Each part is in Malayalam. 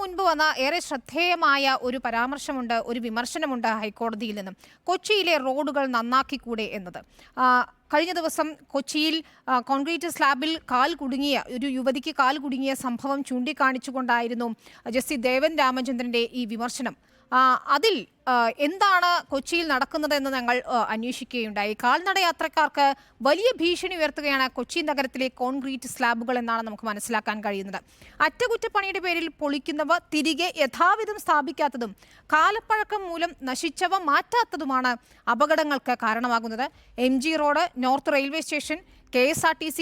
മുൻപ് വന്ന ഏറെ ശ്രദ്ധേയമായ ഒരു പരാമർശമുണ്ട്, ഒരു വിമർശനമുണ്ട് ഹൈക്കോടതിയിൽ നിന്നും. കൊച്ചിയിലെ റോഡുകൾ നന്നാക്കിക്കൂടെ എന്നത്. കഴിഞ്ഞ ദിവസം കൊച്ചിയിൽ കോൺക്രീറ്റ് സ്ലാബിൽ കാൽ കുടുങ്ങിയ ഒരു യുവതിക്ക് കാൽ കുടുങ്ങിയ സംഭവം ചൂണ്ടിക്കാണിച്ചുകൊണ്ടായിരുന്നു ജസ്റ്റിസ് ദേവൻ രാമചന്ദ്രന്റെ ഈ വിമർശനം. അതിൽ എന്താണ് കൊച്ചിയിൽ നടക്കുന്നതെന്ന് ഞങ്ങൾ അന്വേഷിക്കുകയുണ്ടായി. കാൽനട യാത്രക്കാർക്ക് വലിയ ഭീഷണി ഉയർത്തുകയാണ് കൊച്ചി നഗരത്തിലെ കോൺക്രീറ്റ് സ്ലാബുകൾ എന്നാണ് നമുക്ക് മനസ്സിലാക്കാൻ കഴിയുന്നത്. അറ്റകുറ്റപ്പണിയുടെ പേരിൽ പൊളിക്കുന്നവ തിരികെ യഥാവിധം സ്ഥാപിക്കാത്തതും കാലപ്പഴക്കം മൂലം നശിച്ചവ മാറ്റാത്തതുമാണ് അപകടങ്ങൾക്ക് കാരണമാകുന്നത്. MG road, north railway station, KSRTC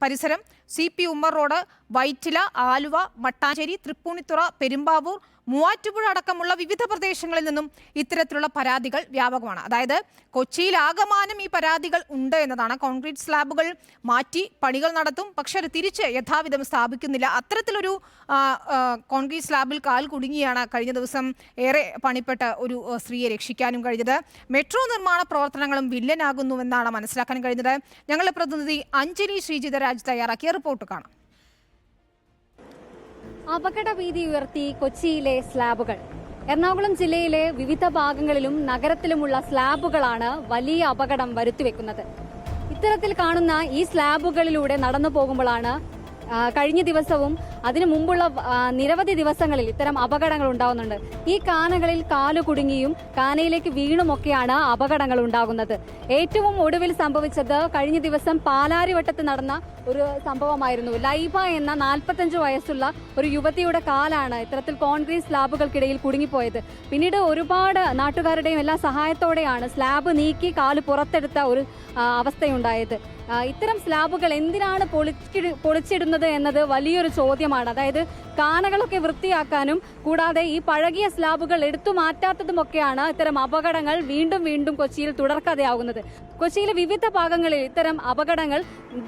പരിസരം, CP ഉമ്മർ റോഡ്, വൈറ്റില, ആലുവ, മട്ടാഞ്ചേരി, തൃപ്പൂണിത്തുറ, പെരുമ്പാവൂർ, മൂവാറ്റുപുഴ അടക്കമുള്ള വിവിധ പ്രദേശങ്ങളിൽ നിന്നും ഇത്തരത്തിലുള്ള പരാതികൾ വ്യാപകമാണ്. അതായത് കൊച്ചിയിൽ ആകമാനം ഈ പരാതികൾ ഉണ്ട് എന്നതാണ്. കോൺക്രീറ്റ് സ്ലാബുകൾ മാറ്റി പണികൾ നടത്തും, പക്ഷെ അത് തിരിച്ച് യഥാവിധം സ്ഥാപിക്കുന്നില്ല. അത്തരത്തിലൊരു കോൺക്രീറ്റ് സ്ലാബിൽ കാൽ കുടുങ്ങിയാണ് കഴിഞ്ഞ ദിവസം ഏറെ പണിപ്പെട്ട ഒരു സ്ത്രീയെ രക്ഷിക്കാനും കഴിഞ്ഞത്. മെട്രോ നിർമ്മാണ പ്രവർത്തനങ്ങളും വില്ലനാകുന്നുവെന്നാണ് മനസ്സിലാക്കാൻ കഴിഞ്ഞത്. ഞങ്ങളുടെ പ്രതിനിധി അഞ്ജലി ശ്രീജിതരാജ് തയ്യാറാക്കിയ റിപ്പോർട്ട് കാണാം. അപകട ഭീതി ഉയർത്തി കൊച്ചിയിലെ സ്ലാബുകൾ. എറണാകുളം ജില്ലയിലെ വിവിധ ഭാഗങ്ങളിലും നഗരത്തിലുമുള്ള സ്ലാബുകളാണ് വലിയ അപകടം വരുത്തിവെക്കുന്നത്. ഇത്തരത്തിൽ കാണുന്ന ഈ സ്ലാബുകളിലൂടെ നടന്നു പോകുമ്പോഴാണ് കഴിഞ്ഞ ദിവസവും അതിനു മുമ്പുള്ള നിരവധി ദിവസങ്ങളിൽ ഇത്തരം അപകടങ്ങൾ ഉണ്ടാകുന്നുണ്ട്. ഈ കാനകളിൽ കാലു കുടുങ്ങിയും കാനയിലേക്ക് വീണുമൊക്കെയാണ് അപകടങ്ങൾ ഉണ്ടാകുന്നത്. ഏറ്റവും ഒടുവിൽ സംഭവിച്ചത് കഴിഞ്ഞ ദിവസം പാലാരിവട്ടത്ത് നടന്ന ഒരു സംഭവമായിരുന്നു. ലൈബ എന്ന 45 വയസ്സുള്ള ഒരു യുവതിയുടെ കാലാണ് ഇത്തരത്തിൽ കോൺക്രീറ്റ് സ്ലാബുകൾക്കിടയിൽ കുടുങ്ങിപ്പോയത്. പിന്നീട് ഒരുപാട് നാട്ടുകാരുടെയും എല്ലാ സഹായത്തോടെയാണ് സ്ലാബ് നീക്കി കാല് പുറത്തെടുത്ത ഒരു അവസ്ഥയുണ്ടായത്. ഇത്തരം സ്ലാബുകൾ എന്തിനാണ് പൊളിച്ചിടുന്നത് എന്നത് വലിയൊരു ചോദ്യമാണ്. അതായത് കാനകളൊക്കെ വൃത്തിയാക്കാനും കൂടാതെ ഈ പഴകിയ സ്ലാബുകൾ എടുത്തു മാറ്റാത്തതുമൊക്കെയാണ് ഇത്തരം അപകടങ്ങൾ വീണ്ടും വീണ്ടും കൊച്ചിയിൽ തുടർക്കഥയാകുന്നത്. കൊച്ചിയിലെ വിവിധ ഭാഗങ്ങളിൽ ഇത്തരം അപകടങ്ങൾ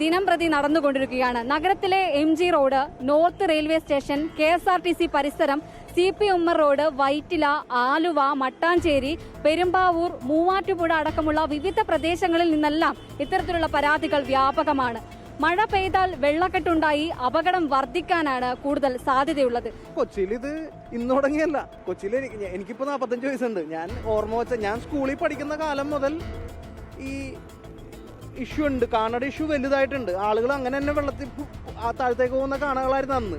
ദിനം പ്രതി നടന്നുകൊണ്ടിരിക്കുകയാണ്. നഗരത്തിലെ MG road, north railway station, KSRTC പരിസരം, CP ഉമ്മർ റോഡ്, വൈറ്റില, ആലുവ, മട്ടാഞ്ചേരി, പെരുമ്പാവൂർ, മൂവാറ്റുപുഴ അടക്കമുള്ള വിവിധ പ്രദേശങ്ങളിൽ നിന്നെല്ലാം ഇത്തരത്തിലുള്ള പരാതികൾ വ്യാപകമാണ്. മഴ പെയ്താൽ വെള്ളക്കെട്ടുണ്ടായി അപകടം വർദ്ധിക്കാനാണ് കൂടുതൽ സാധ്യതയുള്ളത്. കൊച്ചിയിൽ ഇത് ഇന്ന് തുടങ്ങിയല്ല. കൊച്ചിയിൽ എനിക്കിപ്പോ 45 വയസ്സുണ്ട്. ഞാൻ ഓർമ്മ വെച്ച ഞാൻ സ്കൂളിൽ പഠിക്കുന്ന കാലം മുതൽ ഈ ഇഷ്യൂ ഉണ്ട്. കാണട ഇഷ്യൂ വലുതായിട്ടുണ്ട്. ആളുകൾ അങ്ങനെ തന്നെ വെള്ളത്തിൽ താഴത്തേക്ക് പോകുന്ന കാണകളായിരുന്നു അന്ന്.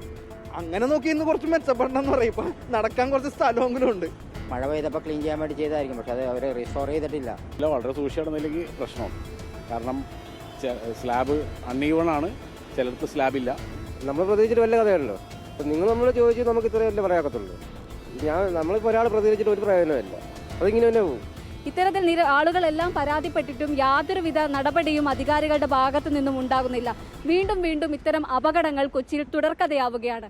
അങ്ങനെ നോക്കി ഇന്ന് കുറച്ച് മെച്ചപ്പെടണം എന്ന് പറയും. ഇപ്പൊ നടക്കാൻ കുറച്ച് സ്ഥലമെങ്കിലും ഉണ്ട്. മഴ പെയ്തപ്പോൾ ക്ലീൻ ചെയ്യാൻ വേണ്ടി ചെയ്തായിരിക്കും, പക്ഷെ അത് അവർ റിസ്റ്റോർ ചെയ്തിട്ടില്ല. വളരെ സൂക്ഷിച്ചിടുന്നതിലേക്ക് പ്രശ്നമാണ്. കാരണം സ്ലാബ് അൺഈവൺ, ചിലർക്ക് സ്ലാബില്ല. നമ്മൾ പ്രതീക്ഷിച്ചിട്ട് വല്ല കഥയല്ലോ. നിങ്ങൾ നമ്മൾ ചോദിച്ചു നമുക്ക് ഇത്രയല്ലേ പറയാക്കത്തുള്ളൂ. നമ്മളിപ്പോൾ ഒരാൾ പ്രതികരിച്ചിട്ട് ഒരു പ്രയോജനമില്ല. അതിങ്ങനെ തന്നെ പോകും. ഇത്തരത്തിൽ ആളുകളെല്ലാം പരാതിപ്പെട്ടിട്ടും യാതൊരുവിധ നടപടിയും അധികാരികളുടെ ഭാഗത്തു നിന്നും ഉണ്ടാകുന്നില്ല. വീണ്ടും വീണ്ടും ഇത്തരം അപകടങ്ങൾ കൊച്ചിയിൽ തുടർക്കഥയാവുകയാണ്.